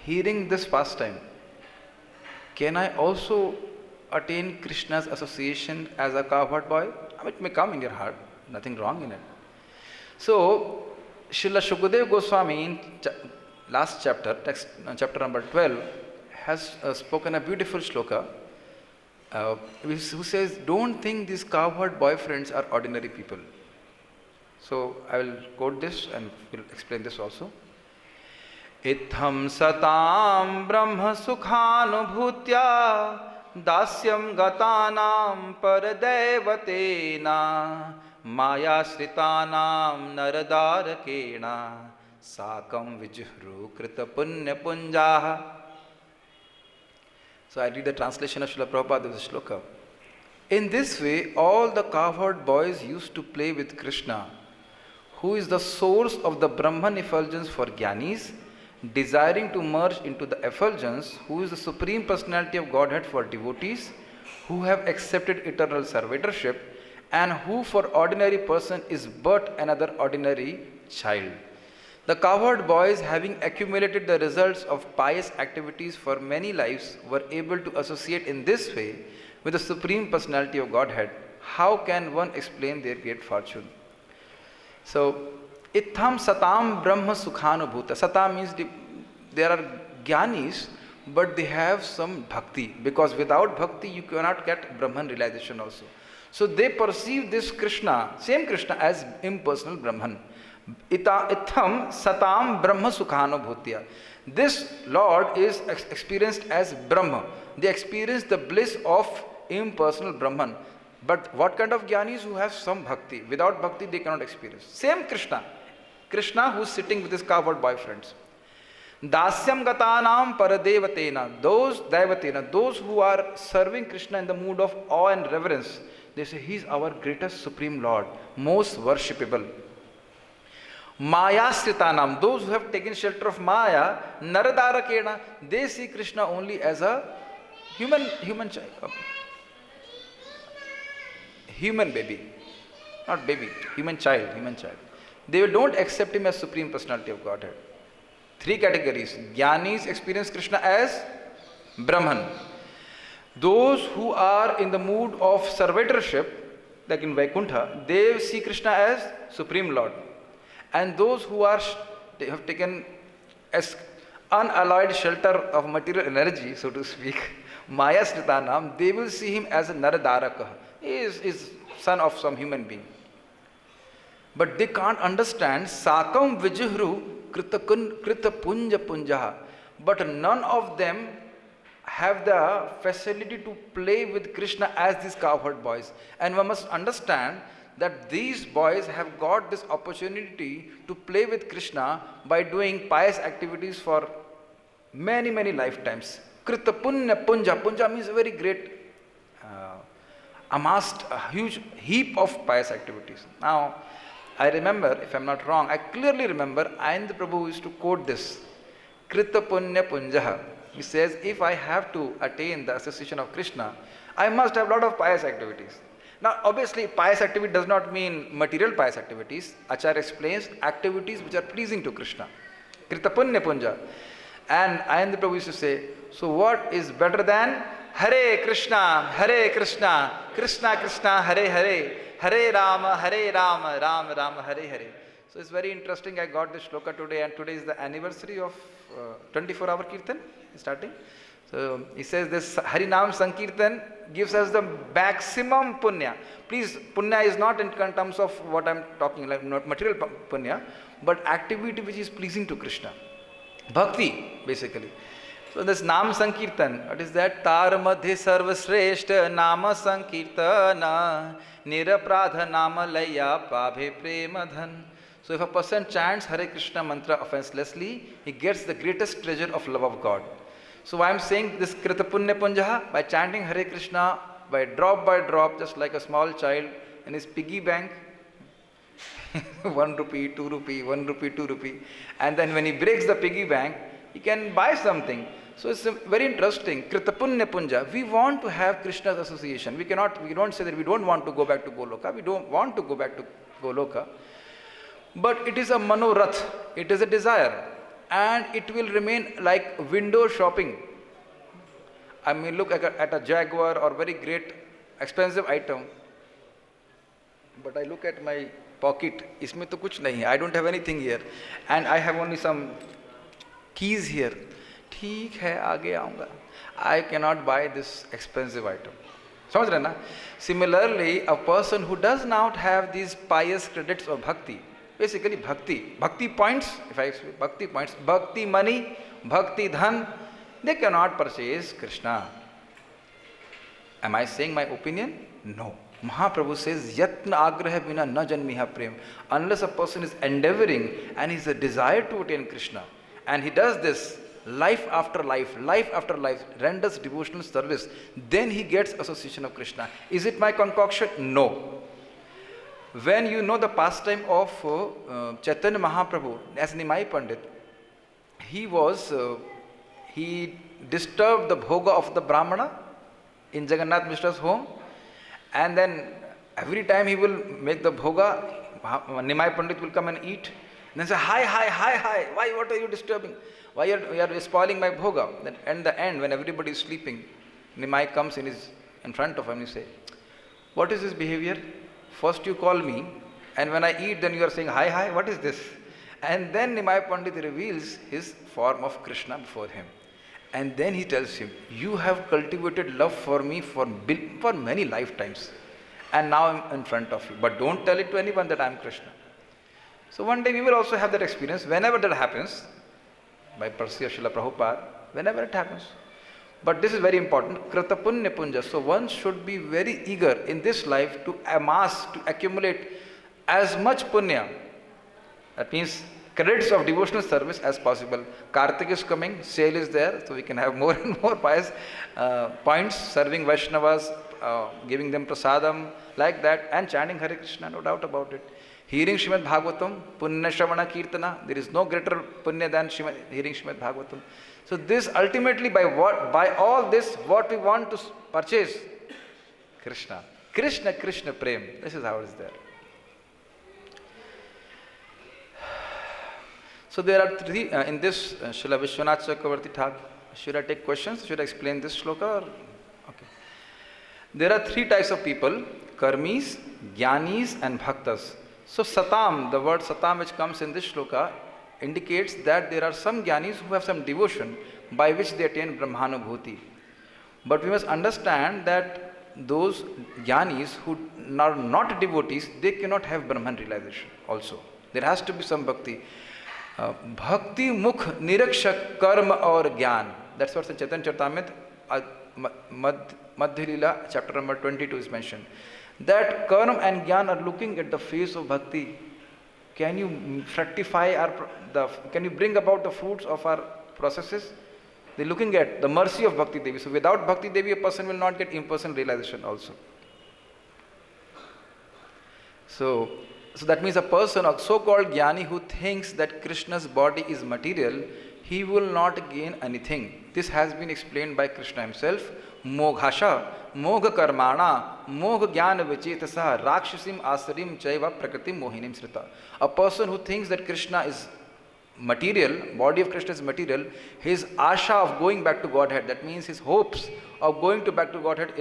hearing this pastime, can I also attain Krishna's association as a cowherd boy? It may come in your heart, nothing wrong in it. So, Srila Shukadeva Goswami in last chapter, chapter number 12, has spoken a beautiful shloka who says, don't think these cowherd boyfriends are ordinary people. So, I will quote this and will explain this also. Itham satam brahma sukhanubhutya dasyam gatanam paradevatena maya shritanam naradarakena sakam vijhru krita punya punjaha. So I read the translation of Srila Prabhupada of the shloka. In this way, all the cowherd boys used to play with Krishna, who is the source of the Brahman effulgence for Jnanis, desiring to merge into the effulgence, who is the Supreme Personality of Godhead for devotees, who have accepted eternal servitorship, and who for ordinary person is but another ordinary child. The cowherd boys, having accumulated the results of pious activities for many lives, were able to associate in this way with the Supreme Personality of Godhead. How can one explain their great fortune? So, Itham satam brahma sukhanubhuta. Sata means there are jnanis, but they have some bhakti. Because without bhakti, you cannot get Brahman realization also. So they perceive this Krishna, same Krishna, as impersonal Brahman. Itham satam brahma sukhanubhutya. This Lord is experienced as Brahma. They experience the bliss of impersonal Brahman. But what kind of jnanis who have some bhakti? Without bhakti, they cannot experience. Same Krishna. Krishna who's sitting with his cowherd boyfriends. Dasyam gatanam paradevatena. Those who are serving Krishna in the mood of awe and reverence, they say, He is our greatest supreme Lord, most worshipable. Maya Sritanam, those who have taken shelter of Maya, Naradarakena, they see Krishna only as a human child. Human baby. Not baby, human child. They don't accept him as Supreme Personality of Godhead. 3 categories. Jnanis experience Krishna as Brahman. Those who are in the mood of servitorship, like in Vaikuntha, they see Krishna as Supreme Lord. And those who have taken as unalloyed shelter of material energy, so to speak, Maya Sritanam, they will see him as a Naradaraka. He is son of some human being. But they can't understand Sakam Vijihru Krita Punja Punjaha. But none of them have the facility to play with Krishna as these cowherd boys. And one must understand that these boys have got this opportunity to play with Krishna by doing pious activities for many, many lifetimes. Krita Punya Punja. Punja means a very great, amassed a huge heap of pious activities. Now, I remember, if I'm not wrong, I clearly remember Anand Prabhu used to quote this. Krita Punya Punjaha. He says, if I have to attain the association of Krishna, I must have a lot of pious activities. Now, obviously, pious activity does not mean material pious activities. Acharya explains activities which are pleasing to Krishna. Krita Punya Punja. And Anand Prabhu used to say, so what is better than Hare Krishna, Krishna Krishna, Hare Hare, Hare Rama, Rama Rama, Hare Hare. So it's very interesting. I got this shloka today, and today is the anniversary of 24-hour Kirtan starting. So he says this Harinam Sankirtan gives us the maximum punya. Please, punya is not in terms of what I'm talking, like not material punya, but activity which is pleasing to Krishna. Bhakti, basically. So this Nam Sankirtan, what is that? Tar Madhya Sarva Shreshta Nama Sankirtana Nirapradha Nama Laya Pabhe Premadhan. So if a person chants Hare Krishna mantra offenselessly, he gets the greatest treasure of love of God. So I am saying this Krita Punya Punjaha, by chanting Hare Krishna by drop, just like a small child in his piggy bank, 1 rupee, 2 rupee, 1 rupee, 2 rupee, and then when he breaks the piggy bank, he can buy something. So it's very interesting. Krita Punya Punja. We want to have Krishna's association. We don't say that we don't want to go back to Goloka. We don't want to go back to Goloka. But it is a manorath. It is a desire. And it will remain like window shopping. I mean, look at a Jaguar or very great expensive item. But I look at my pocket. Isme to kuch nahi hai. I don't have anything here. And I have only some keys here. ठीक है आगे आऊँगा. I cannot buy this expensive item. समझ रहे ना? Similarly, a person who does not have these pious credits of bhakti, basically bhakti points, if I say bhakti points, bhakti money, bhakti dhan, they cannot purchase Krishna. Am I saying my opinion? No. Mahaprabhu says, Yatna agraha bina na janmiha prem. Unless a person is endeavoring and he has a desire to attain Krishna, and he does this life after life, renders devotional service, then he gets association of Krishna. Is it my concoction? No. When you know the pastime of Chaitanya Mahaprabhu as Nimai Pandit, he disturbed the bhoga of the Brahmana in Jagannath Mishra's home, and then every time he will make the bhoga, Nimai Pandit will come and eat, and then say, hi, why, what are you disturbing? Why you are spoiling my bhoga? Then at the end, when everybody is sleeping, Nimai comes in front of him and he says, what is this behavior? First you call me, and when I eat, then you are saying, hi, what is this? And then Nimai Pandit reveals his form of Krishna before him. And then he tells him, you have cultivated love for me for many lifetimes. And now I am in front of you. But don't tell it to anyone that I am Krishna. So one day we will also have that experience. Whenever that happens, by mercy of Srila Prabhupada, whenever it happens, But this is very important. Krita punya punja. So one should be very eager in this life to amass, to accumulate as much punya. That means credits of devotional service as possible. Kartik is coming, sale is there, so we can have more and more pious points, serving Vaishnavas, giving them prasadam, like that, and chanting Hare Krishna, no doubt about it. Hearing Srimad Bhagavatam, Punya Shravana Kirtana, there is no greater punya than hearing Srimad Bhagavatam. So this ultimately, by all this, what we want to purchase? Krishna. Krishna, Krishna Prem. This is how it is there. So there are three, in this Srila Vishwanath Chakravarti Thakur, should I take questions? Should I explain this shloka? Or? Okay. There are three types of people, karmis, jnanis and bhaktas. So satam, the word satam which comes in this shloka, indicates that there are some jnanis who have some devotion by which they attain brahmanubhuti. But we must understand that those jnanis who are not devotees, they cannot have Brahman realization also. There has to be some bhakti. Bhakti mukh nirakshak karma aur gyan. That's what in Chaitanya Charitamrita Madhya Leela chapter number 22 is mentioned. That karma and gyan are looking at the face of bhakti. Can you fructify can you bring about the fruits of our processes? They're looking at the mercy of Bhakti Devi. So without Bhakti Devi, a person will not get impersonal realization also. So that means a person, a so-called jnani who thinks that Krishna's body is material, he will not gain anything. This has been explained by Krishna himself. Moghasha, mogha karmana, mogha jnana vichetasa, rakshasim asarim chaiva prakritim mohinim srita. A person who thinks that Krishna is material, body of Krishna is material, his asha of going back to Godhead, that means his hopes of going back to Godhead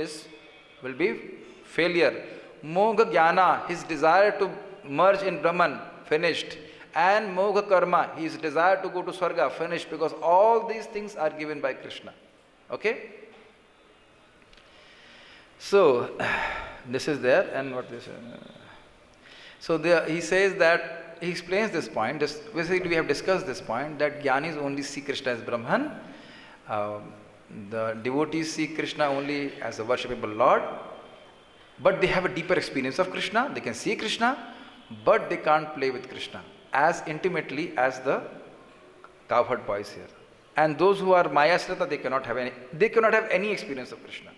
will be failure. Mogha jnana, his desire to merge in Brahman, finished. And mogha karma, his desire to go to Swarga, finished, because all these things are given by Krishna. Okay? So, this is there, and what this so there, he says that, he explains this point, basically we have discussed this point, that jnanis only see Krishna as Brahman, the devotees see Krishna only as a worshipable Lord, but they have a deeper experience of Krishna, they can see Krishna, but they can't play with Krishna as intimately as the cowherd boys here. And those who are Mayasrita, they cannot have any experience of Krishna.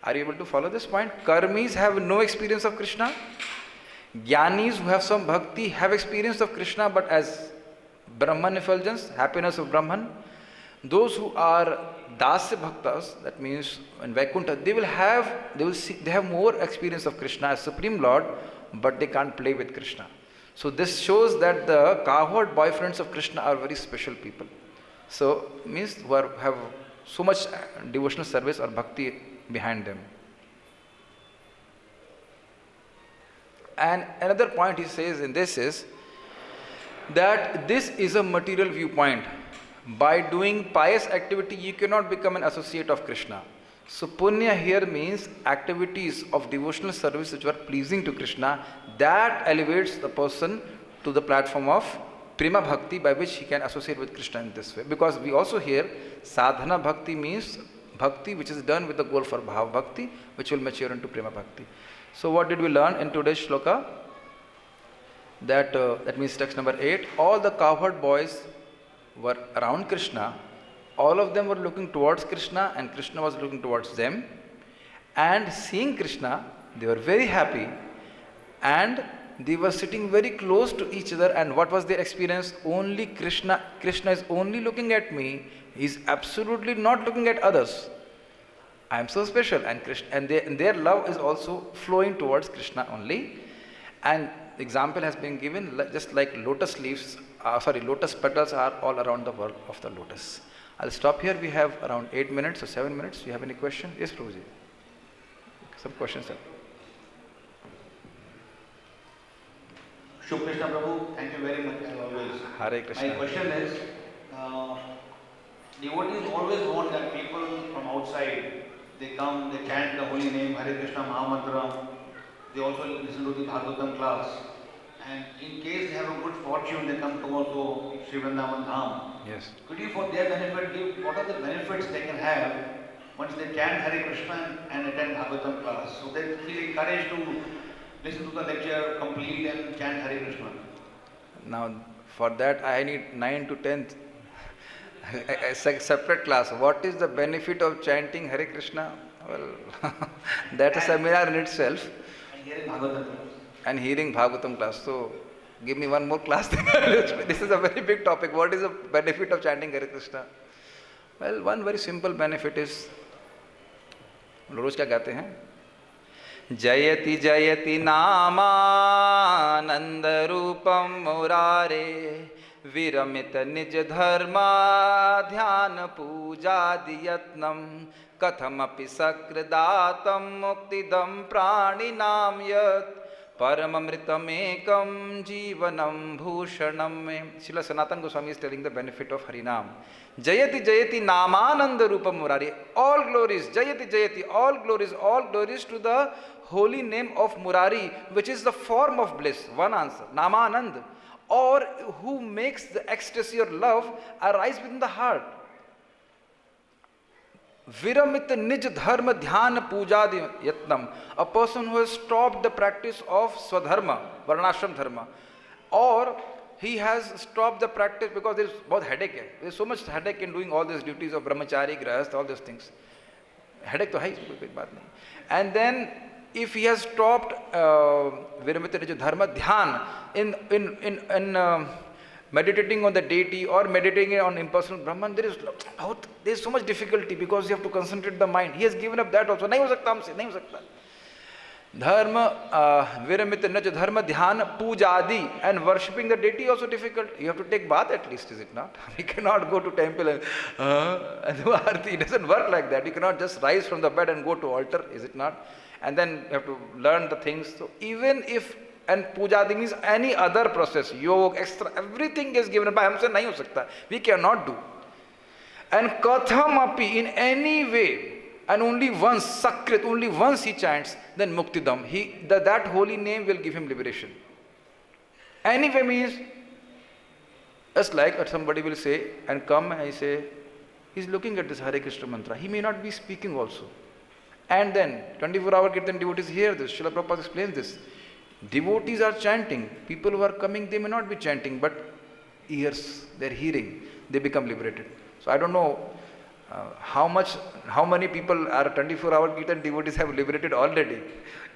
Are you able to follow this point? Karmis have no experience of Krishna. Jnanis who have some bhakti have experience of Krishna, but as Brahman effulgence, happiness of Brahman. Those who are Dasya Bhaktas, that means in Vaikuntha, they have more experience of Krishna as Supreme Lord, but they can't play with Krishna. So this shows that the cowherd boyfriends of Krishna are very special people. So means who have so much devotional service or bhakti behind them. And another point he says in this is that this is a material viewpoint. By doing pious activity, you cannot become an associate of Krishna. So punya here means activities of devotional service which were pleasing to Krishna, that elevates the person to the platform of prema bhakti, by which he can associate with Krishna in this way. Because we also hear sadhana bhakti means bhakti which is done with the goal for bhav bhakti, which will mature into prema bhakti. So what did we learn in today's shloka? That means text number 8, all the cowherd boys were around Krishna. All of them were looking towards Krishna and Krishna was looking towards them. And seeing Krishna, they were very happy and they were sitting very close to each other. And what was their experience? Only Krishna is only looking at me. He is absolutely not looking at others. I am so special. And their love is also flowing towards Krishna only. And example has been given, just like lotus petals are all around the world of the lotus. I'll stop here. We have around 8 minutes or 7 minutes. Do you have any question? Yes, Prabhuji. Some questions, sir. Shubh Krishna Prabhu, thank you very much as always. Hare Krishna. My question is, devotees always want that people from outside, they come, they chant the holy name, Hare Krishna Mahamantra. They also listen to the Bhagavatam class. And in case they have a good fortune, they come to also Sri Vrindavan Dham. Yes. Could you, for their benefit, give what are the benefits they can have once they chant Hare Krishna and attend Bhagavatam class, so they feel encouraged to listen to the lecture, complete and chant Hare Krishna. Now, for that I need 9 to 10 a separate class. What is the benefit of chanting Hare Krishna? Well, that's a seminar in itself. And hearing Bhagavatam class. And hearing Bhagavatam class. So, give me one more class. This is a very big topic. What is the benefit of chanting Hare Krishna? Well, one very simple benefit is, रोज क्या गाते हैं? जयति जयति नामानंद रूपम मुरारे विरमित निज धर्मा ध्यान पूजादि यत्नम कथमपि सकृदातम मुक्तिदम प्राणिनाम यत् परममृतमेकम जीवनम भूषणम में. Srila Sanatana Goswami is telling the benefit of Harinam. Jayati Jayati Namananda Rupa Murari. All glories, Jayati Jayati, all glories to the holy name of Murari, which is the form of bliss. One answer, Namanand, or who makes the ecstasy or love arise within the heart. Viramit Nij Dharma Dhyana Pujadi Yatnam, a person who has stopped the practice of Swadharma, Varnashram Dharma, or he has stopped the practice because there is both headache. There is so much headache in doing all these duties of brahmachari, grahastha, all these things. Headache to hai, big baat nahi. And then if he has stopped Viramita Nij Dharma Dhyan in meditating on the deity or meditating on impersonal Brahman, there is so much difficulty because you have to concentrate the mind. He has given up that also. Nahi ho sakta humse, nahi ho sakta. Dharma, Viramita Nij Dharma Dhyan Pujadi, and worshipping the deity also difficult. You have to take bath at least, is it not? We cannot go to temple and do arti. It doesn't work like that. You cannot just rise from the bed and go to altar, is it not? And then you have to learn the things. So even if, and Pujadi means any other process, yoga, extra, everything is given by humse nahi ho sakta. We cannot do. And Katham api, in any way, and only once, Sakrit, only once he chants, then Muktidam. That holy name will give him liberation. Anyway means, just like somebody will say, and come and I say, he's looking at this Hare Krishna mantra. He may not be speaking also. And then, 24-hour Kirtan devotees hear this. Srila Prabhupada explains this. Devotees are chanting. People who are coming, they may not be chanting, but ears, they're hearing. They become liberated. So I don't know how many people are 24-hour Kirtan devotees have liberated already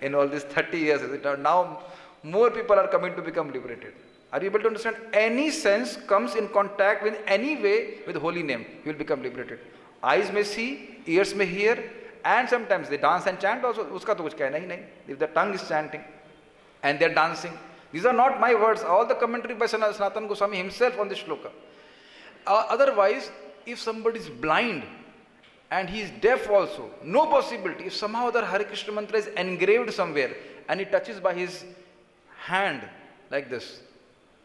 in all these 30 years. Now more people are coming to become liberated. Are you able to understand? Any sense comes in contact with any way with holy name, you will become liberated. Eyes may see, ears may hear, and sometimes they dance and chant also. Uska to kuch kehna hi nahi. If the tongue is chanting and they are dancing, these are not my words. All the commentary by Sanatana Goswami himself on this shloka. Otherwise, if somebody is blind and he is deaf also, no possibility. If somehow the Hare Krishna mantra is engraved somewhere and he touches by his hand like this,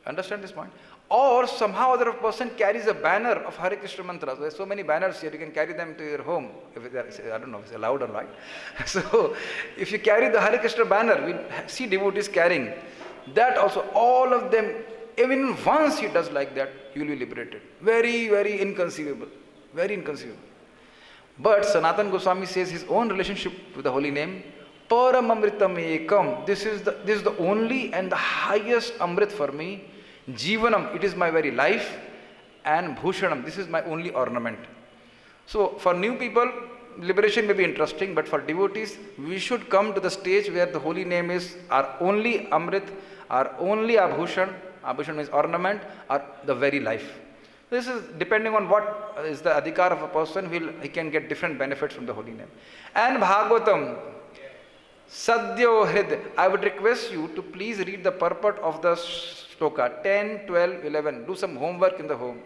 understand this point? Or somehow other person carries a banner of Hare Krishna mantra. There are so many banners here, you can carry them to your home. I don't know if it's allowed or not. So, if you carry the Hare Krishna banner, we see devotees carrying that also, all of them. Even once he does like that, he will be liberated. Very, very inconceivable. Very inconceivable. But Sanatana Goswami says his own relationship with the holy name, Paramamritam Ekam. This is the only and the highest Amrit for me. Jivanam, it is my very life. And Bhushanam, this is my only ornament. So for new people, liberation may be interesting, but for devotees, we should come to the stage where the holy name is our only Amrit, our only Abhushan. Abhushan means ornament, or the very life. This is depending on what is the adhikar of a person, he can get different benefits from the holy name. And Bhagavatam, Sadhyo Hrid, I would request you to please read the purport of the shloka 10, 12, 11. Do some homework in the home.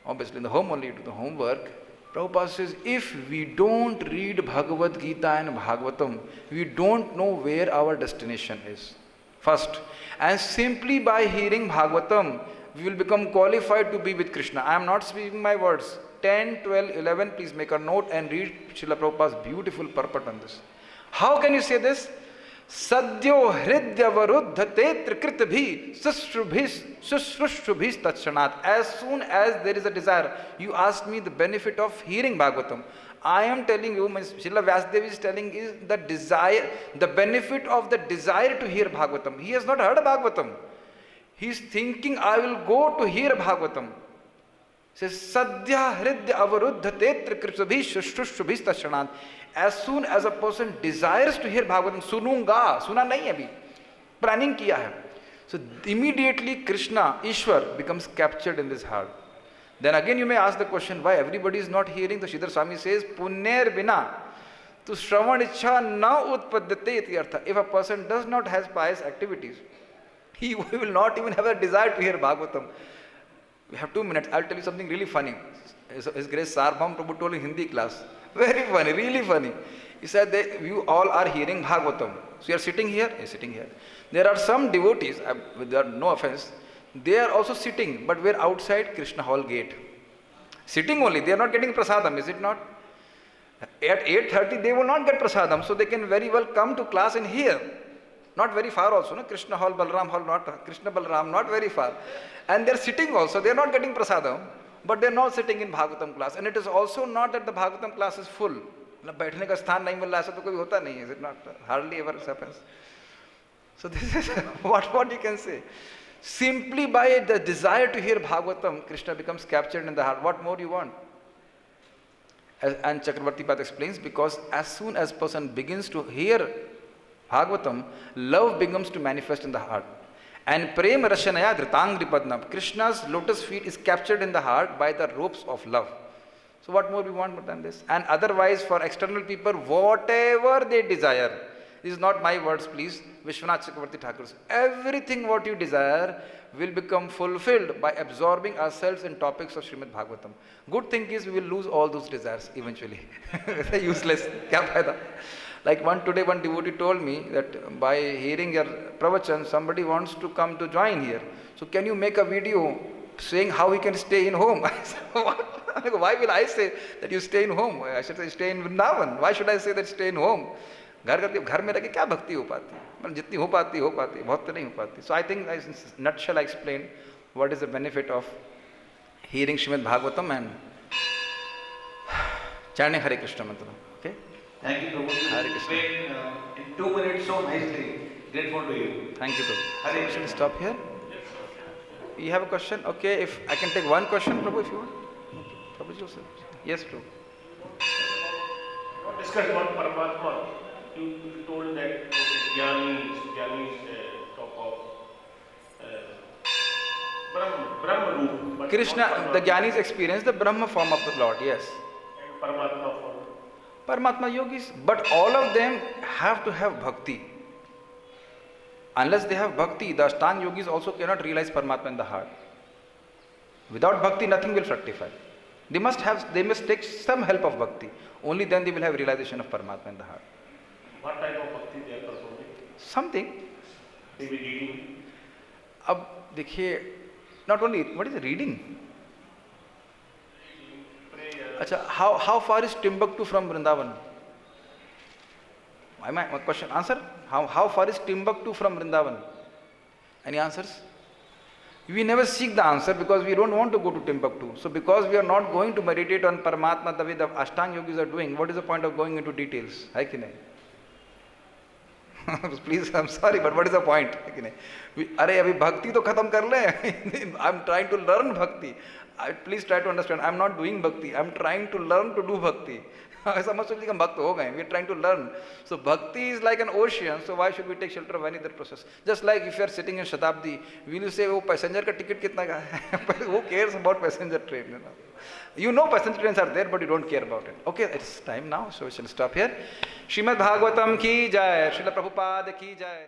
Obviously in the home only you do the homework. Prabhupada says, if we don't read Bhagavad Gita and Bhagavatam, we don't know where our destination is. First. And simply by hearing Bhagavatam, we will become qualified to be with Krishna. I am not speaking my words. 10, 12, 11, please make a note and read Srila Prabhupada's beautiful purport on this. How can you say this? Sadyo hridyavaruddha tetra kritabhi sushrushrubhis tatshanat. As soon as there is a desire, you asked me the benefit of hearing Bhagavatam. I am telling you, Srila Vyasadeva is telling is the desire, the benefit of the desire to hear Bhagavatam. He has not heard Bhagavatam. He is thinking, I will go to hear Bhagavatam. Says Sadhya Hridya Avaruddha Tetra Kritabhi Shushrushrubhis Tashanat. As soon as a person desires to hear Bhagavatam, sununga, suna nahi abhi, planning kiya hai. So immediately Krishna, Ishwar, becomes captured in this heart. Then again you may ask the question, why everybody is not hearing? The Sridhar Swami says, Punner Bina, to Shravan Ichha na utpadyate iti artha. If a person does not have pious activities, he will not even have a desire to hear Bhagavatam. We have 2 minutes. I'll tell you something really funny. His Grace Sarbham Prabhu told in Hindi class. Very funny, really funny. He said that you all are hearing Bhagavatam. So you are sitting here, you are sitting here. There are some devotees, with no offense, they are also sitting, but we are outside Krishna Hall gate. Sitting only, they are not getting prasadam, is it not? At 8:30 they will not get prasadam, so they can very well come to class and hear. Not very far also, no? Krishna Hall, Balram Hall, not Krishna Balram, not very far. And they are sitting also, they are not getting prasadam, but they are not sitting in Bhagavatam class. And it is also not that the Bhagavatam class is full. बैठने का स्थान नहीं मिल रहा, ऐसा तो कोई होता नहीं, is it not? Hardly ever happens. So this is what you can say. Simply by the desire to hear Bhagavatam, Krishna becomes captured in the heart. What more you want? And Chakravarti Pad explains, because as soon as person begins to hear Bhagavatam, love begins to manifest in the heart. And Prem Rashanaya Dhritangri Padnam, Krishna's lotus feet is captured in the heart by the ropes of love. So what more we want more than this? And otherwise for external people, whatever they desire, these are not my words please, Vishwanath Chakravarti Thakur, everything what you desire will become fulfilled by absorbing ourselves in topics of Srimad Bhagavatam. Good thing is we will lose all those desires eventually. Useless. Kya fayda? Like today one devotee told me that by hearing your pravachan, somebody wants to come to join here. So can you make a video saying how he can stay in home? I said, what? Why will I say that you stay in home? I should say stay in Vrindavan. Why should I say that stay in home? घर में रह के क्या भक्ति हो पाती है? मतलब जितनी हो पाती है, बहुत तो नहीं हो पाती. So I think in nutshell I explained what is the benefit of hearing Srimad Bhagavatam and chanting Hare Krishna mantra. Okay? Thank you, Prabhu. Hare Krishna. In 2 minutes so nicely. Grateful to you. Thank you, Prabhu. Hare Krishna. Krishna. Stop here. You have a question? Okay, if I can take one question, Prabhu, if you want. Prabhu, you sir. Yes, Prabhu. Discuss about Paramatma. You told that Jnanis talk of Brahma Roop. But Krishna, the Jnanis experience the Brahma form of the Lord, yes. And Paramatma form. Paramatma yogis, but all of them have to have bhakti. Unless they have bhakti, the Ashtanga yogis also cannot realize Paramatma in the heart. Without bhakti, nothing will fructify. They must take some help of bhakti. Only then they will have realization of Paramatma in the heart. What type of bhakti they are performing? Something. Maybe reading. अब देखिए, not only, what is reading? अच्छा, how far is Timbuktu from Vrindavan? My question, answer? How far is Timbuktu from Vrindavan? Any answers? We never seek the answer because we don't want to go to Timbuktu. So because we are not going to meditate on Paramatma the way the Ashtanga yogis are doing, what is the point of going into details? Hai ki nahi? Please, I'm sorry, but what is the point? Arey, abhi bhakti to khatam kar le. I'm trying to learn bhakti. Please try to understand. I'm not doing bhakti. I'm trying to learn to do bhakti. ऐसा मत सोचिए कि हम भक्त हो गए. We are trying to learn. So bhakti is like an ocean. So why should we take shelter of any other process? Just like if you are sitting in Shatabdi, will you say, "Oh, passenger ka ticket kitna ka hai?" Who cares about passenger train? You know passenger trains are there, but you don't care about it. Okay, it's time now, so we shall stop here. Srimad Bhagavatam ki jai, Srila Prabhupada ki jai.